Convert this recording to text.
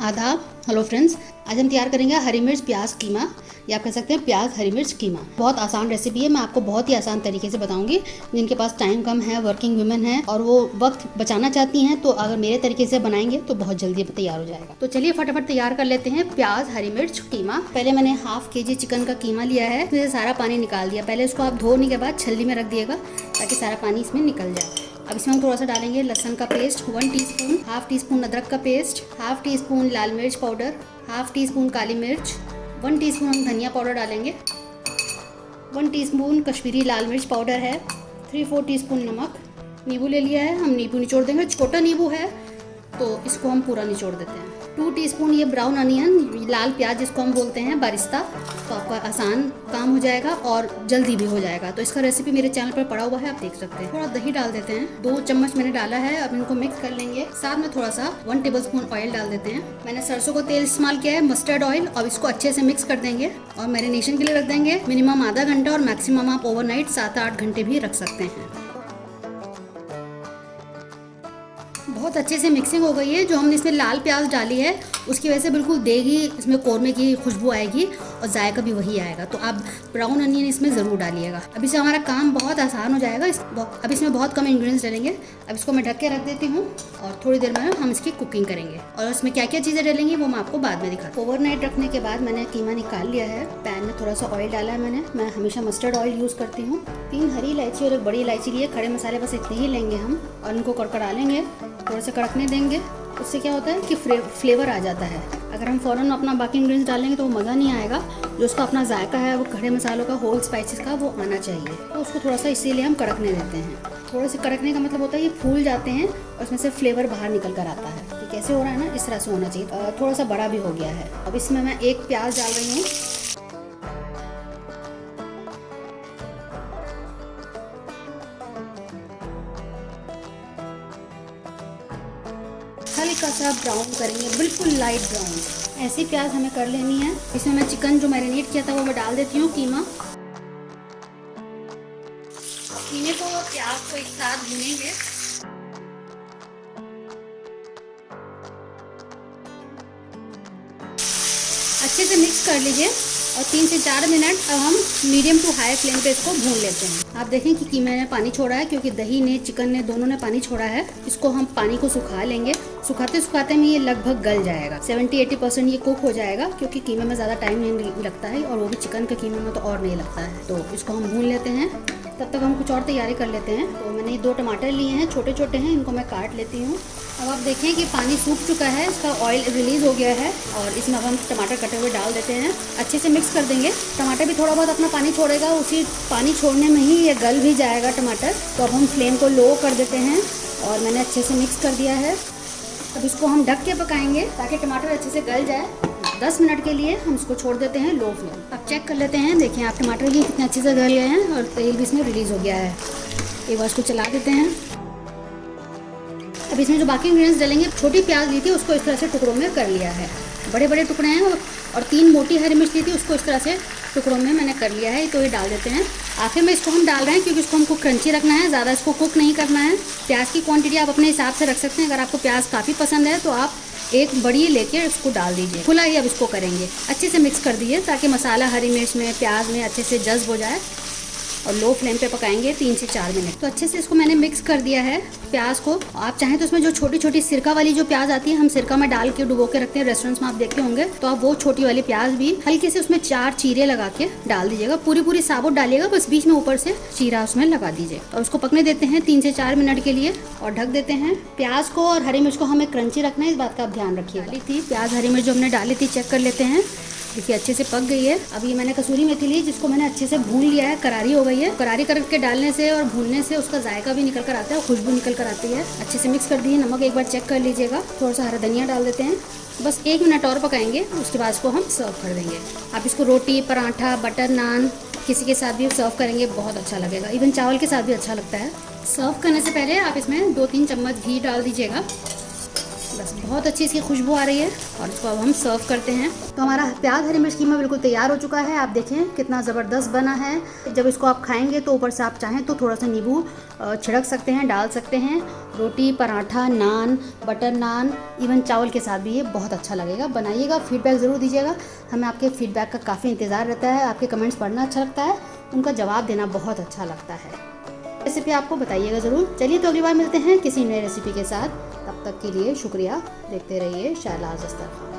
आदाब। Hello friends, आज हम तैयार करेंगे हरी मिर्च प्याज कीमा, या आप कह सकते हैं प्याज हरी मिर्च कीमा। बहुत आसान रेसिपी है, मैं आपको बहुत ही आसान तरीके से बताऊंगी। जिनके पास टाइम कम है, वर्किंग वुमेन है और वो वक्त बचाना चाहती हैं, तो अगर मेरे तरीके से बनाएंगे तो बहुत जल्दी तैयार हो जाएगा। तो चलिए फटाफट तैयार कर लेते हैं प्याज हरी मिर्च कीमा। पहले मैंने हाफ केजी चिकन का कीमा लिया है, इसमें सारा पानी निकाल दिया। पहले इसको आप धोने के बाद छलनी में रख दिएगा ताकि सारा पानी इसमें निकल जाए। अब इसमें हम थोड़ा सा डालेंगे लहसुन का paste 1 teaspoon, half tea spoon अदरक का पेस्ट, हाफ टी स्पून लाल मिर्च पाउडर, हाफ टी स्पून काली मिर्च, 1 टीस्पून हम धनिया पाउडर डालेंगे, 1 टीस्पून कश्मीरी लाल मिर्च पाउडर है, 3-4 टीस्पून नमक। नींबू ले लिया है, हम नींबू निचोड़ देंगे। छोटा नींबू है तो इसको हम पूरा निचोड़ देते हैं। 2 टीस्पून ये ब्राउन अनियन, लाल प्याज जिसको हम बोलते हैं बारिस्ता, तो आपका आसान काम हो जाएगा और जल्दी भी हो जाएगा। तो इसका रेसिपी मेरे चैनल पर पड़ा हुआ है, आप देख सकते हैं। थोड़ा दही डाल देते हैं, 2 चम्मच मैंने डाला है। अब इनको मिक्स कर लेंगे। साथ में थोड़ा सा 1 टेबलस्पून ऑयल डाल देते हैं। मैंने सरसों का तेल इस्तेमाल किया है, मस्टर्ड ऑयल। अब इसको अच्छे से मिक्स कर देंगे और मैरिनेशन के लिए रख देंगे मिनिमम आधा घंटा, और मैक्सिमम आप ओवरनाइट 7-8 घंटे भी रख सकते हैं। बहुत अच्छे से मिक्सिंग हो गई है। जो हमने इसमें लाल प्याज डाली है उसकी वजह से बिल्कुल देगी इसमें कौरमे की खुशबू आएगी और जायका भी वही आएगा। तो आप ब्राउन अनियन इसमें ज़रूर डालिएगा। अब इससे हमारा काम बहुत आसान हो जाएगा। अब इसमें बहुत कम इंग्रेडिएंट्स डालेंगे। अब इसको मैं ढक के रख देती हूँ और थोड़ी देर में हम इसकी कुकिंग करेंगे। और इसमें क्या क्या चीज़ें डालेंगी वो मैं आपको बाद में दिखाती हूँ। ओवरनाइट रखने के बाद मैंने कीमा निकाल लिया है। पैन में थोड़ा सा ऑयल डाला है मैंने। मैं हमेशा मस्टर्ड ऑयल यूज़ करती हूँ। 3 हरी इलायची और 1 बड़ी इलायची लिए। खड़े मसाले बस इतने ही लेंगे हम, और इनको कड़कड़ा लेंगे, थोड़ा सा कड़कने देंगे। उससे क्या होता है कि फ्लेवर आ जाता है। अगर हम फ़ौरन अपना बाकी इंग्रेडिएंट्स डालेंगे तो वो मज़ा नहीं आएगा। जो उसका अपना जायका है वो खड़े मसालों का, होल स्पाइसेस का, वो आना चाहिए। तो उसको थोड़ा सा इसीलिए हम कड़कने देते हैं। थोड़ा सा कड़कने का मतलब होता है ये फूल जाते हैं और उसमें से फ्लेवर बाहर निकल कर आता है। तो कैसे हो रहा है ना, इस तरह से होना चाहिए। थोड़ा सा बड़ा भी हो गया है। अब इसमें मैं 1 प्याज डाल रही हूँ। हल्का सा ब्राउन करेंगे, बिल्कुल लाइट ब्राउन। ऐसी प्याज हमें कर लेनी है। इसमें मैं चिकन जो मैरिनेट किया था वो मैं डाल देती हूँ, कीमा। कीमे को और प्याज को एक साथ भूनेंगे। अच्छे से मिक्स कर लीजिए और 3 से 4 मिनट अब हम मीडियम टू हाई फ्लेम पे इसको भून लेते हैं। आप देखें कि कीमे ने पानी छोड़ा है, क्योंकि दही ने, चिकन ने, दोनों ने पानी छोड़ा है। इसको हम पानी को सुखा लेंगे। सुखाते सुखाते में ये लगभग गल जाएगा। 70-80% ये कुक हो जाएगा, क्योंकि कीमे में ज़्यादा टाइम नहीं लगता है, और वो भी चिकन के कीमे में तो और नहीं लगता है। तो इसको हम भून लेते हैं। तब तक हम कुछ और तैयारी कर लेते हैं। तो मैंने 2 टमाटर लिए हैं, छोटे छोटे हैं, इनको मैं काट लेती हूँ। अब आप देखें कि पानी सूख चुका है, इसका ऑयल रिलीज़ हो गया है, और इसमें अब हम टमाटर कटे हुए डाल देते हैं। अच्छे से मिक्स कर देंगे। टमाटर भी थोड़ा बहुत अपना पानी छोड़ेगा, उसी पानी छोड़ने में ही ये गल भी जाएगा टमाटर। तो अब हम फ्लेम को लो कर देते हैं और मैंने अच्छे से मिक्स कर दिया है। अब इसको हम ढक के पकाएंगे ताकि टमाटर अच्छे से गल जाए। 10 मिनट के लिए हम इसको छोड़ देते हैं लो फ्लेम। अब चेक कर लेते हैं। देखिए आप, टमाटर भी कितने अच्छे से गल गए हैं और तेल भी इसमें रिलीज़ हो गया है। एक बार इसको चला देते हैं। अब इसमें जो बाकी इंग्रेडिएंट्स डालेंगे, छोटी प्याज ली थी उसको इस तरह से टुकड़ों में कर लिया है। बड़े बड़े टुकड़े हैं, और 3 मोटी हरी मिर्च ली थी उसको इस तरह से टुकड़ों में मैंने कर लिया है। तो ये डाल देते हैं। आखिर में इसको हम डाल रहे हैं क्योंकि इसको हमको क्रंची रखना है, ज़्यादा इसको कुक नहीं करना है। प्याज की क्वांटिटी आप अपने हिसाब से रख सकते हैं। अगर आपको प्याज काफ़ी पसंद है तो आप 1 बड़ी लेके इसको डाल दीजिए। खुला ही अब इसको करेंगे। अच्छे से मिक्स कर दीजिए ताकि मसाला हरी मिर्च में, प्याज में अच्छे से जज्ब हो जाए, और लो फ्लेम पे पकाएंगे 3 से 4 मिनट। तो अच्छे से इसको मैंने मिक्स कर दिया है प्याज को। आप चाहें तो इसमें जो छोटी छोटी सिरका वाली जो प्याज आती है, हम सिरका में डाल के डुबो के रखते हैं, रेस्टोरेंट्स में आप देखते होंगे, तो आप वो छोटी वाली प्याज भी हल्के से उसमें 4 चीरे लगा के डाल दीजिएगा। पूरी साबुत डालिएगा, बस बीच में ऊपर से चीरा उसमें लगा दीजिए। और उसको पकने देते हैं 3 से 4 मिनट के लिए और ढक देते हैं। प्याज को और हरी मिर्च को हमें क्रंची रखना है, इस बात का आप ध्यान रखिए। डाली थी प्याज हरी मिर्च जो हमने डाली थी, चेक कर लेते हैं। देखिए अच्छे से पक गई है। अब ये मैंने कसूरी मेथी ली, जिसको मैंने अच्छे से भून लिया है। करारी हो गई है। करारी करके डालने से और भूनने से उसका जायका भी निकल कर आता है और खुशबू निकल कर आती है। अच्छे से मिक्स कर दिए। नमक एक बार चेक कर लीजिएगा। थोड़ा सा हरा धनिया डाल देते हैं। बस 1 मिनट और पकाएंगे, उसके बाद इसको हम सर्व कर देंगे। आप इसको रोटी, पराठा, बटर नान किसी के साथ भी सर्व करेंगे, बहुत अच्छा लगेगा। इवन चावल के साथ भी अच्छा लगता है। सर्व करने से पहले आप इसमें 2-3 चम्मच घी डाल दीजिएगा। बस बस बहुत अच्छी इसकी खुशबू आ रही है और इसको अब हम सर्व करते हैं। तो हमारा प्याज हरी मिर्च कीमा बिल्कुल तैयार हो चुका है। आप देखें कितना ज़बरदस्त बना है। जब इसको आप खाएंगे तो ऊपर से आप चाहें तो थोड़ा सा नींबू छिड़क सकते हैं, डाल सकते हैं। रोटी, पराठा, नान, बटर नान, इवन चावल के साथ भी ये बहुत अच्छा लगेगा। बनाइएगा, फीडबैक ज़रूर दीजिएगा। हमें आपके फीडबैक का काफ़ी इंतज़ार रहता है। आपके कमेंट्स पढ़ना अच्छा लगता है, उनका जवाब देना बहुत अच्छा लगता है। रेसिपी आपको बताइएगा ज़रूर। चलिए तो अगली बार मिलते हैं किसी नई रेसिपी के साथ। तब तक के लिए शुक्रिया। देखते रहिए शहनाज अख्तर खान।